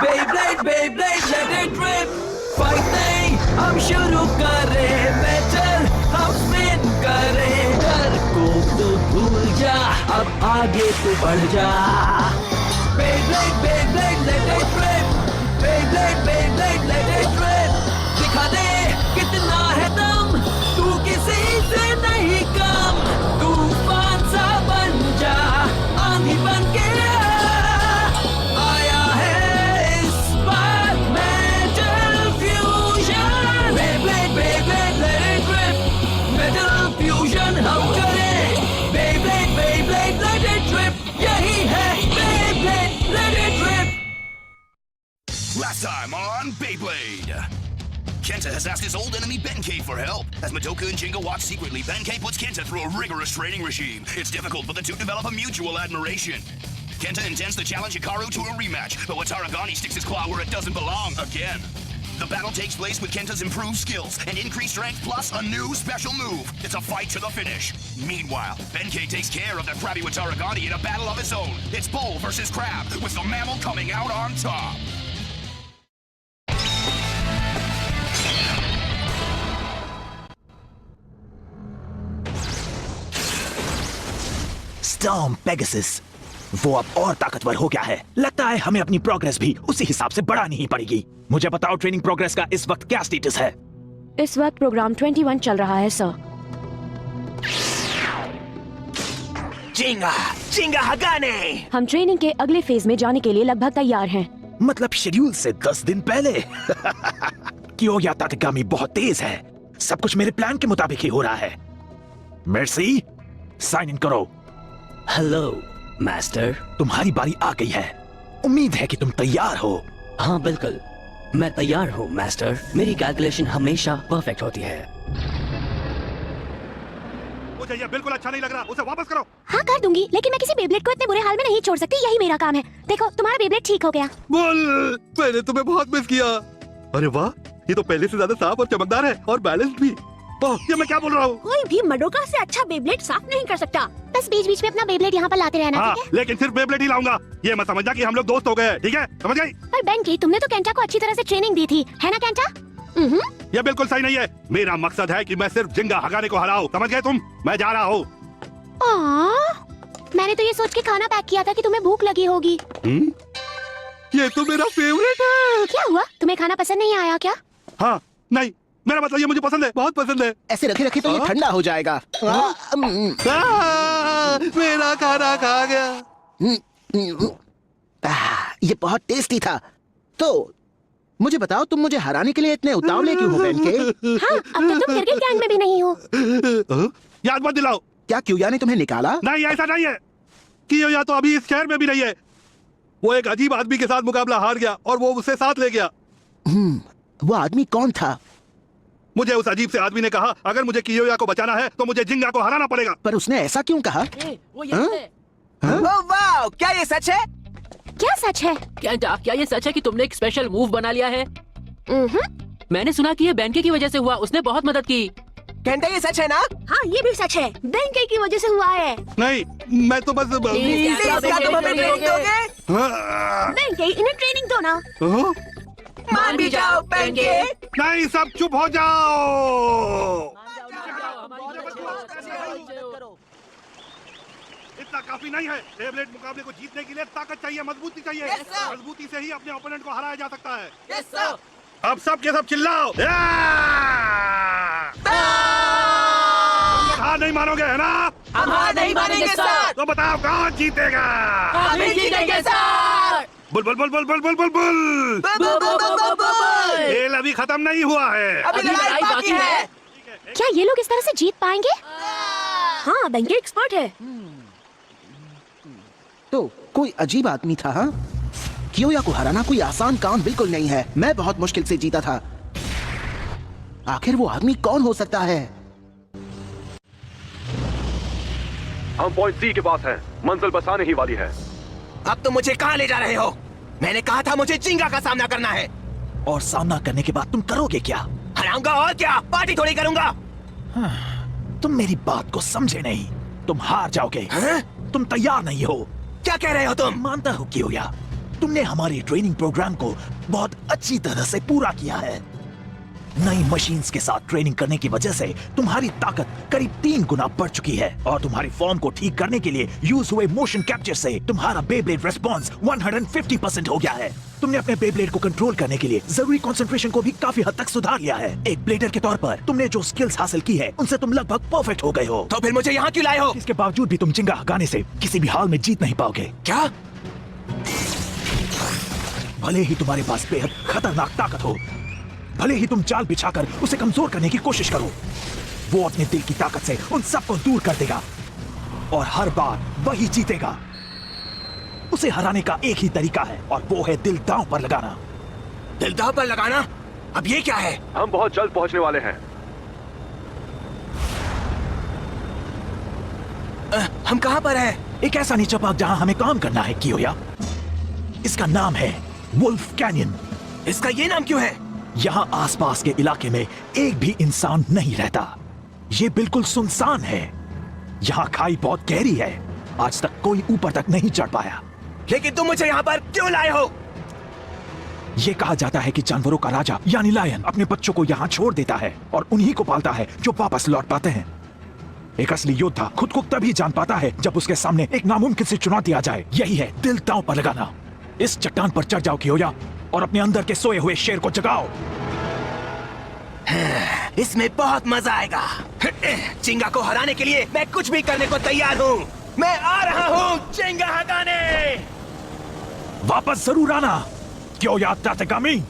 Beyblade, Beyblade, let it rip. Fight नहीं, हम शुरू करें बैटल, हम स्पिन करें। डर को तो भूल जा, अब आगे तो बढ़ जा। Beyblade, Beyblade, let it rip. Beyblade, Beyblade, let it rip. दिखा दे कितना है दम, तू किसी से नहीं कम। तूफान सा बन जा, आंधी बन के आया है इस बार metal fusion. Beyblade, Beyblade, let it rip. Metal fusion हम करें। Beyblade, Beyblade, let it rip. यही है Beyblade, let it rip. Last time on Beyblade. Kenta has asked his old enemy Benkei for help. As Madoka and Jinga watch secretly, Benkei puts Kenta through a rigorous training regime. It's difficult for the two to develop a mutual admiration. Kenta intends to challenge Hikaru to a rematch, but Wataragani sticks his claw where it doesn't belong again. The battle takes place with Kenta's improved skills and increased strength plus a new special move. It's a fight to the finish. Meanwhile, Benkei takes care of the crabby Wataragani in a battle of his own. It's Bull versus Crab, with the mammal coming out on top. Storm Pegasus, वो अब और ताकतवर हो गया है। लगता है हमें अपनी प्रोग्रेस भी उसी हिसाब से बढ़ानी ही पड़ेगी। मुझे बताओ ट्रेनिंग प्रोग्रेस का इस वक्त क्या स्टेटस है? इस वक्त प्रोग्राम 21 चल रहा है सर। जिंगा, जिंगा हगाने। हम ट्रेनिंग के अगले फेज में जाने के लिए लगभग तैयार हैं। मतलब शेड्यूल से 10 दिन पहले। कियोया ताकागामी बहुत तेज है। सब कुछ मेरे प्लान के मुताबिक ही हो रहा है। मेर्सी, साइन इन करो। Hello master. तुम्हारी बारी आ गई है। उम्मीद है कि तुम तैयार हो। हाँ बिल्कुल, मैं तैयार हूँ मास्टर। मेरी कैलकुलेशन हमेशा परफेक्ट होती है। मुझे ये बिल्कुल अच्छा नहीं लग रहा, उसे वापस करो। हाँ कर दूंगी, लेकिन मैं किसी बेब्लेड को इतने बुरे हाल में नहीं छोड़ सकती। यही मेरा काम है। देखो तुम्हारा बेब्लेड ठीक हो गया। बोल, मैंने तुम्हें बहुत मिस किया। अरे वाह, ये तो पहले से ज्यादा साफ और चमकदार है और बैलेंस्ड भी। ओह, ये मैं क्या बोल रहा हूँ? कोई भी मडोका से अच्छा बेब्लेड साफ नहीं कर सकता। बस बीच बीच में अपना बेब्लेड यहाँ पर लाते रहना। हाँ, ठीक है? लेकिन सिर्फ बेब्लेड ही लाऊंगा। ये मत समझना कि हम लोग दोस्त हो गए, ठीक है? समझ गई? पर बेंकी, तुमने तो केंटा को अच्छी तरह से ट्रेनिंग दी थी, है ना केंटा? ये बिल्कुल सही नहीं है। मेरा मकसद है कि मैं सिर्फ जिंगा हगाने को हराऊं। समझ गए तुम? मैं जा रहा हूँ। मैंने तो ये सोच के खाना पैक किया था कि तुम्हें भूख लगी होगी। ये तो मेरा फेवरेट है। क्या हुआ? तुम्हें खाना पसंद नहीं आया क्या? हाँ, नहीं, मेरा मतलब ये मुझे पसंद है, बहुत पसंद है। ऐसे रखे रखे तो ये ठंडा हो जाएगा। मेरा खाना खा गया। ये बहुत टेस्टी था। तो मुझे बताओ, तुम मुझे हराने के लिए इतने उतावले क्यों हो बेनके? हाँ, अब तो तुम क्रिकेट गैंग में भी नहीं हो। याद मत दिलाओ। क्या क्यूया ने तुम्हें निकाला? नहीं, ऐसा नहीं है। कियोया तो अभी इस शहर में भी नहीं है। वो एक अजीब आदमी के साथ मुकाबला हार गया और वो उसे साथ ले गया। वो आदमी कौन था? मुझे उस अजीब से आदमी ने कहा, अगर मुझे कियोया को बचाना है तो मुझे जिंगा को हराना पड़ेगा। पर उसने ऐसा क्यों कहा? वाह, क्या ये सच है? क्या सच है? क्या ये सच है कि तुमने एक स्पेशल मूव बना लिया है? मैंने सुना कि ये बेंके की वजह से हुआ, उसने बहुत मदद की। केंटा, ये सच है ना? हाँ, ये भी सच है। बेंके की वजह से हुआ है। नहीं, मैं तो बस क्या तुम हमें ट्रेनिंग दोगे? बेंके, इन्हें ट्रेनिंग दो ना। मान भी जाओ बेंके। नहीं, सब चुप हो जाओ। इतना काफी नहीं है। बेब्लेड मुकाबले को जीतने के लिए ताकत चाहिए, मजबूती चाहिए। मजबूती से ही अपने ओपोनेंट को हराया जा सकता है। अब सब के सब चिल्लाओ। हार नहीं मानोगे, है ना? हम हार नहीं मानेंगे सर। तो बताओ कौन जीतेगा? हम ही जीतेंगे sir. Bull bull bull bull bull bull bull bull. खेल अभी खत्म नहीं हुआ है। अभी लड़ाई बाकी है। क्या ये लोग इस तरह से जीत पाएंगे? हाँ, बेंके एक्सपर्ट है। तो कोई अजीब आदमी था। हाँ, कियोया को हराना कोई आसान काम बिल्कुल नहीं है। मैं बहुत मुश्किल से जीता था। आखिर वो आदमी कौन हो सकता है? हम पॉइंट सी के पास हैं। मंजिल बस आने ही वाली है। अब तुम मुझे कहाँ ले जा रहे हो? मैंने कहा था मुझे जिंगा का सामना करना है। और सामना करने के बाद तुम करोगे क्या? हराऊंगा और क्या, पार्टी थोड़ी करूंगा। तुम मेरी बात को समझे नहीं। तुम हार जाओगे। तुम तैयार नहीं हो। क्या कह रहे हो तुम? मानता हूँ कियोया, तुमने हमारे ट्रेनिंग प्रोग्राम को बहुत अच्छी तरह से पूरा किया है। नई मशीन्स के साथ ट्रेनिंग करने की वजह से तुम्हारी ताकत करीब 3 गुना बढ़ चुकी है और तुम्हारी फॉर्म को ठीक करने के लिए यूज हुए मोशन कैप्चर से तुम्हारा बेब्लेड रिस्पॉन्स 150% हो गया है। तुमने अपने बेब्लेड को कंट्रोल करने के लिए जरूरी कंसंट्रेशन को भी काफी हद तक सुधार लिया है। एक ब्लेडर के तौर पर तुमने जो स्किल्स हासिल की है उनसे तुम लगभग परफेक्ट हो गए हो। तो फिर मुझे यहाँ क्यों लाए हो? इसके बावजूद भी तुम जिंगा हगाने से किसी भी हाल में जीत नहीं पाओगे। क्या? भले ही तुम्हारे पास बेहद खतरनाक ताकत हो, भले ही तुम जाल बिछाकर उसे कमजोर करने की कोशिश करो, वो अपने दिल की ताकत से उन सबको दूर कर देगा और हर बार वही जीतेगा। उसे हराने का एक ही तरीका है और वो है दिल दांव पर लगाना। दिल दांव पर लगाना? अब ये क्या है? हम बहुत जल्द पहुंचने वाले हैं। हम कहाँ पर हैं? एक ऐसा नीचा पार्क जहां हमें काम करना है कियोया। इसका नाम है वुल्फ कैनियन। इसका ये नाम क्यों है? यहाँ आसपास के इलाके में एक भी इंसान नहीं रहता। ये बिल्कुल सुनसान है। यहाँ खाई बहुत गहरी है। आज तक कोई ऊपर तक नहीं चढ़ पाया। लेकिन तुम मुझे यहाँ पर क्यों लाए हो? ये कहा जाता है कि जानवरों का राजा यानी लायन अपने बच्चों को यहाँ छोड़ देता है और उन्हीं को पालता है जो वापस लौट पाते हैं। एक असली योद्धा खुद को तभी जान पाता है जब उसके सामने एक नामुमकिन सी चुनौती आ जाए। यही है दिल दांव पर लगाना। इस चट्टान पर चढ़ जाओ कियोया और अपने अंदर के सोए हुए शेर को जगाओ। इसमें बहुत मजा आएगा। चिंगा को हराने के लिए मैं कुछ भी करने को तैयार हूँ। मैं आ रहा हूँ चिंगा हटाने। वापस जरूर आना कियोया तातेगामी।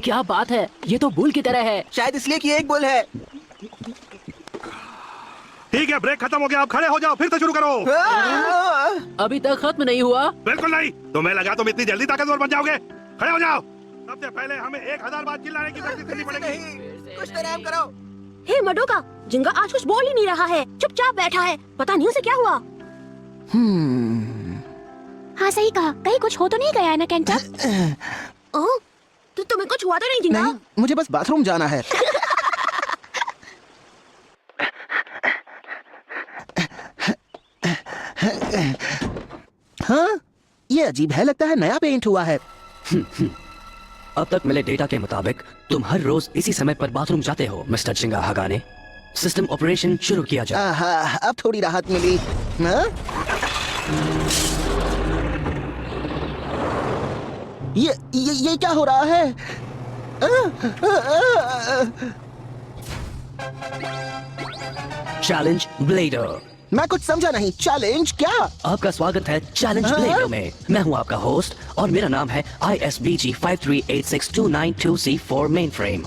क्या बात है, ये तो बुल की तरह है। शायद इसलिए कि एक बुल है। ठीक है, ब्रेक खत्म हो गया, अब खड़े हो जाओ, फिर से शुरू करो। अभी तक खत्म नहीं हुआ। बिल्कुल नहीं, तुम्हें लगा तुम इतनी जल्दी ताकतवर बन जाओगे। खड़े हो जाओ। सबसे पहले हमें 1000 बार चिल्लाने की प्रैक्टिस करनी पड़ेगी। कुछ तो रहम करो। हे मडोका, जिंगा आज कुछ बोल ही नहीं रहा है, चुपचाप बैठा है। पता नहीं उसे क्या हुआ। हाँ सही कहा, कहीं कुछ हो तो नहीं गया है ना केंटा? ओह, तो तुम्हें कुछ हुआ तो नहीं जिंगा? नहीं, मुझे बस बाथरूम जाना है। हाँ, ये अजीब है, लगता है नया पेंट हुआ है। अब तक मिले डेटा के मुताबिक तुम हर रोज इसी समय पर बाथरूम जाते हो मिस्टर चिंगा हगाने। सिस्टम ऑपरेशन शुरू किया जाए। आहा, अब थोड़ी राहत मिली। हाँ? ये क्या हो रहा है? Challenge bladder. मैं कुछ समझा नहीं। चैलेंज क्या? आपका स्वागत है चैलेंज ब्लेडर में। मैं हूं आपका होस्ट और मेरा नाम है ISBG 53862992C4 मेन फ्रेम।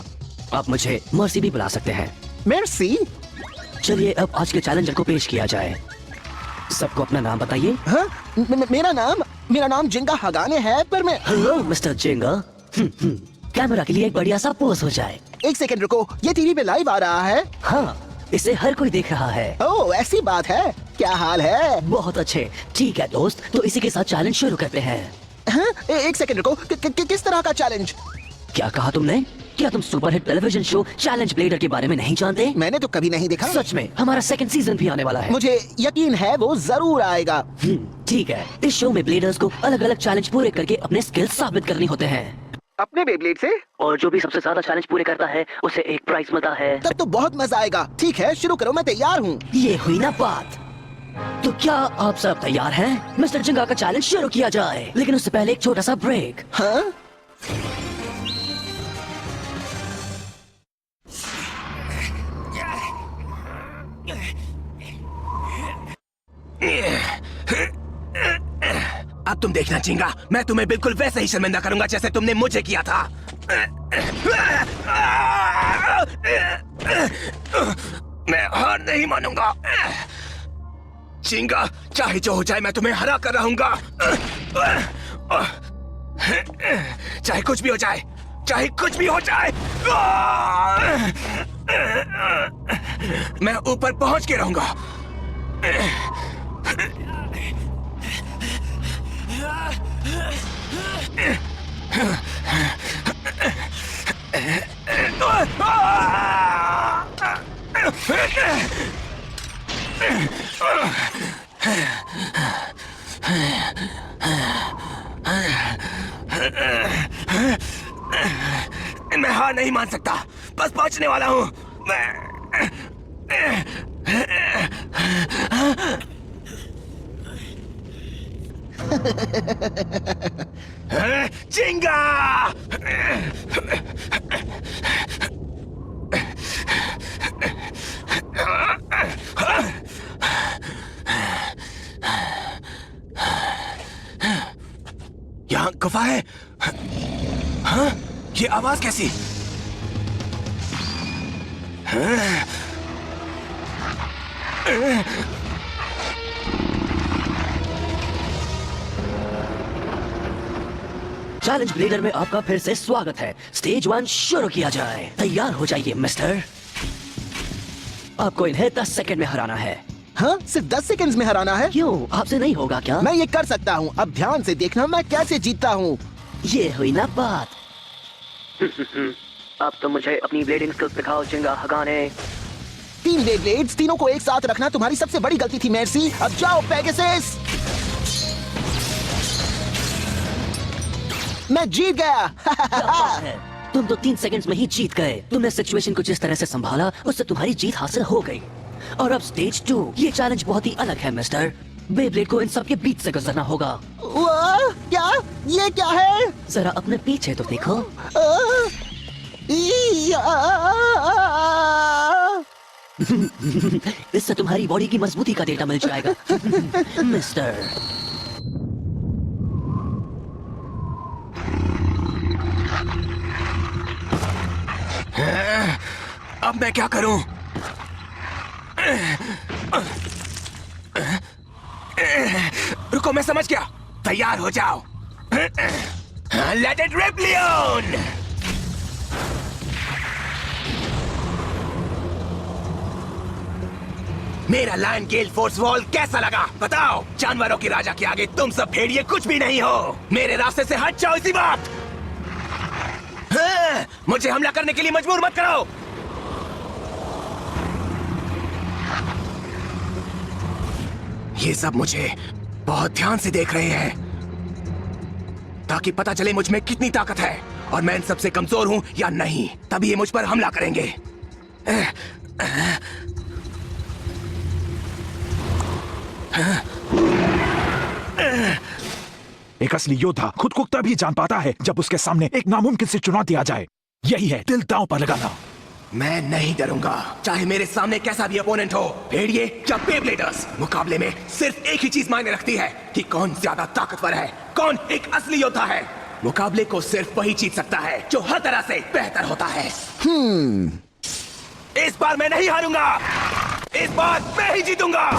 आप मुझे मर्सी भी बुला सकते हैं। मेर्सी? चलिए अब आज के चैलेंजर को पेश किया जाए। सबको अपना नाम बताइए। हाँ? मेरा नाम जिंगा हगाने है, पर मैं... हेलो मिस्टर जिंगा। कैमरा के लिए एक बढ़िया सा पोज हो जाए। एक सेकंड रुको, ये टीवी पे लाइव आ रहा है? हाँ, इसे हर कोई देख रहा है। ओह, ऐसी बात है। क्या हाल है? बहुत अच्छे। ठीक है दोस्त, तो इसी के साथ चैलेंज शुरू करते हैं। हाँ? एक सेकंड रुको, किस तरह का चैलेंज? क्या कहा तुमने? क्या तुम superhit television show challenge bladder के बारे में नहीं जानते? मैंने तो कभी नहीं देखा। सच में, हमारा सेकंड सीजन भी आने वाला है। मुझे यकीन है वो जरूर आएगा। ठीक है, इस शो में ब्लेडर्स को अलग अलग चैलेंज पूरे करके अपने स्किल्स साबित करने होते हैं। अपने बेब्लेड से? और जो भी सबसे ज्यादा चैलेंज पूरे करता है उसे एक प्राइज मिलता है। तब तो बहुत मजा आएगा। ठीक है, शुरू करो, मैं तैयार हूँ। ये हुई ना बात। तो क्या आप सब तैयार हैं? मिस्टर जिंगा का चैलेंज शुरू किया जाए, लेकिन उससे पहले एक छोटा सा ब्रेक। हाँ? अब तुम देखना चिंगा, मैं तुम्हें बिल्कुल वैसे ही शर्मिंदा करूंगा जैसे तुमने मुझे किया था। मैं हार नहीं मानूंगा। चिंगा, चाहे जो हो जाए मैं तुम्हें हरा कर रहूंगा। चाहे कुछ भी हो जाए, चाहे कुछ भी हो जाए, मैं ऊपर पहुंच के रहूंगा। हार नहीं मान सकता। बस पहुंचने वाला हूं। चिंगा! यहाँ गुफा है। हाँ? ये आवाज कैसी? चैलेंज ब्लेडर में आपका फिर से स्वागत है। स्टेज 1 शुरू किया जाए। तैयार हो जाइए मिस्टर। आपको इन्हें 10 सेकंड में हराना है। हाँ, सिर्फ 10 सेकंड्स में हराना है? क्यों, आपसे नहीं होगा क्या? मैं ये कर सकता हूँ। अब ध्यान से देखना मैं कैसे जीतता हूँ। ये हुई ना बात। अब तो मुझे अपनी ब्लेडिंग स्किल्स दिखाओ जिंगा हगाने। 3 ब्लेड्स, तीनों को एक साथ रखना तुम्हारी सबसे बड़ी गलती थी मेर्सी। अब जाओ पेगासस। मैं जीत गया। क्या बात है? तुम तो 3 सेकंड्स में ही जीत गए। तुमने सिचुएशन को जिस तरह से संभाला उससे तुम्हारी जीत हासिल हो गई। और अब स्टेज 2, ये चैलेंज बहुत ही अलग है मिस्टर। बेब्लेड को इन सब के बीच से गुजरना होगा। क्या? ये क्या है? जरा अपने पीछे तो देखो। इससे तुम्हारी बॉडी की मजबूती का डेटा मिल जाएगा। मिस्टर, अब मैं क्या करूं? रुको, मैं समझ गया। तैयार हो जाओ। Let it rip Leone. मेरा लायन गेल फोर्स वॉल कैसा लगा बताओ? जानवरों के राजा के आगे तुम सब भेड़िए कुछ भी नहीं हो। मेरे रास्ते से हट जाओ इसी बात। हाँ, मुझे हमला करने के लिए मजबूर मत करो। ये सब मुझे बहुत ध्यान से देख रहे हैं ताकि पता चले मुझ में कितनी ताकत है और मैं इन सबसे कमजोर हूं या नहीं। तभी ये मुझ पर हमला करेंगे। एक असली योद्धा खुद को तभी जान पाता है जब उसके सामने एक नामुमकिन से चुनौती आ जाए। यही है दिल दांव पर लगाना। मैं नहीं डरूंगा, चाहे मेरे सामने कैसा भी अपोनेंट हो, भेड़िए या बेब्लेडर्स। मुकाबले में सिर्फ एक ही चीज मायने रखती है कि कौन ज्यादा ताकतवर है, कौन एक असली योद्धा है। मुकाबले को सिर्फ वही जीत सकता है जो हर तरह से बेहतर होता है। इस बार मैं नहीं हारूंगा, इस बार मैं ही जीतूंगा।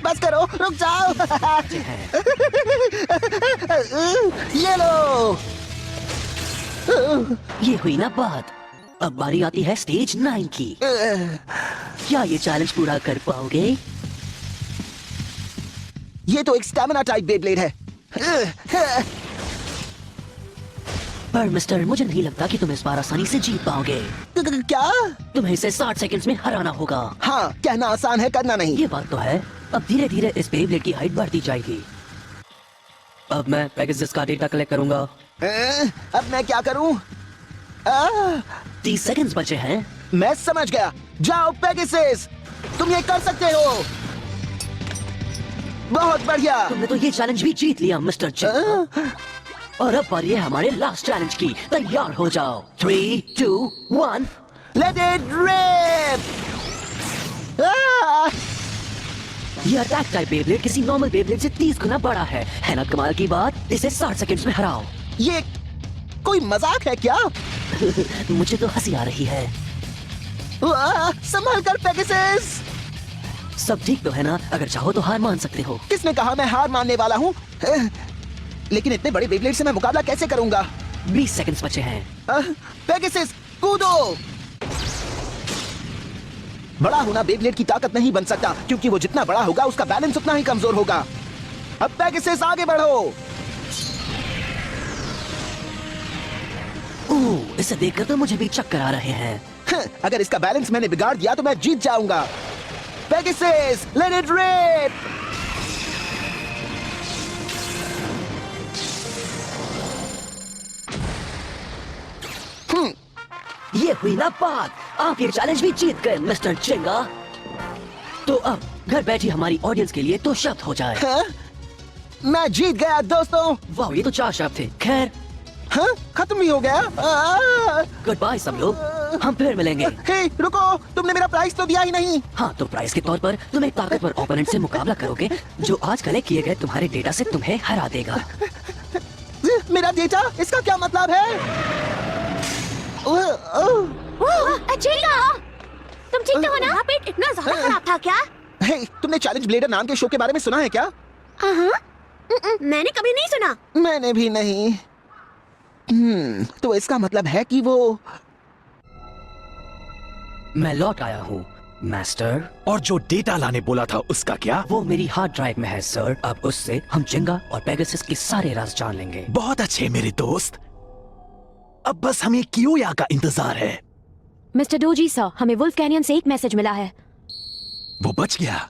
बस करो, रुक जाओ। ये लो। ये हुई ना बात। अब बारी आती है स्टेज 9 की। क्या ये चैलेंज पूरा कर पाओगे? ये तो एक स्टैमिना टाइप बेब्लेड है। पर मिस्टर, मुझे नहीं लगता कि तुम इस बार आसानी से जीत पाओगे। क्या? तुम्हें इसे 60 सेकंड्स में हराना होगा। हाँ, कहना आसान है, करना नहीं। ये बात तो है। अब धीरे धीरे इस बेब्लेड की हाइट बढ़ती जाएगी। अब मैं पेगासस का डेटा कलेक्ट करूंगा। अब मैं क्या करूं? 30 सेकंड्स बचे हैं। मैं समझ गया। जाओ पेगासस, तुम ये कर सकते हो। बहुत बढ़िया। तुमने तो ये चैलेंज भी जीत लिया मिस्टर चिंगा। और अब बारी है हमारे लास्ट चैलेंज की। तैयार हो जाओ। 3, 2, 1 लेट इट रिप। ये अटैक टाइप बेब्लेड किसी नॉर्मल बेब्लेड से 30 गुना बड़ा है ना कमाल की बात? इसे 60 सेकंड्स में हराओ। ये कोई मजाक है क्या? मुझे तो हंसी आ रही है। संभल कर पेगासस। सब ठीक तो है ना? अगर चाहो तो हार मान सकते हो। किसने कहा मैं हार मानने वाला हूँ? लेकिन इतने बड़े बेब्लेड से मैं मुकाबला कैसे करूंगा? 20 सेकंड्स बचे हैं। पेगासस कूदो। बड़ा होना बेब्लेड की ताकत नहीं बन सकता, क्योंकि वो जितना बड़ा होगा उसका बैलेंस उतना ही कमजोर होगा। अब पेगासस आगे बढ़ो। ओह, इसे देखकर तो मुझे भी चक्कर आ रहे हैं। अगर इसका बैलेंस मैंने बिगाड़ दिया तो मैं जीत जाऊंगा। Pegasus, let it rip. ये हुई ना बात, आप ये चैलेंज भी जीत गए मिस्टर चिंगा। तो अब घर बैठी हमारी ऑडियंस के लिए तो शब्द हो जाए। हाँ? मैं जीत गया दोस्तों। वाह, ये तो 4 शब्द थे। खैर, हाँ? खत्म भी हो गया। गुड बाय सब लोग, हम फिर मिलेंगे। हे, रुको, तुमने मेरा प्राइस तो दिया ही नहीं। हाँ, तो प्राइस के तौर पर तुम एक ताकतवर ओपोनेंट से मुकाबला करोगे जो आज कलेक्ट किए गए तुम्हारे डेटा से तुम्हें हरा देगा। मेरा डेटा, इसका क्या मतलब है? चिंगा, तुम ठीक तो हो ना? पेट इतना ज्यादा खराब था क्या? हे, तुमने चैलेंज ब्लेडर नाम के शो के बारे में सुना है क्या? मैंने कभी नहीं सुना। मैंने भी नहीं। तो इसका मतलब है कि वो मैं लौट आया हूँ मास्टर। और जो डेटा लाने बोला था उसका क्या? वो मेरी हार्ड ड्राइव में है सर। अब उससे हम चिंगा और पेगासस के सारे राज जान लेंगे। बहुत अच्छे मेरे दोस्त, अब बस हमें कियोया का इंतजार है। मिस्टर डोजी सर, हमें वुल्फ कैनियन से एक मैसेज मिला है। वो बच गया।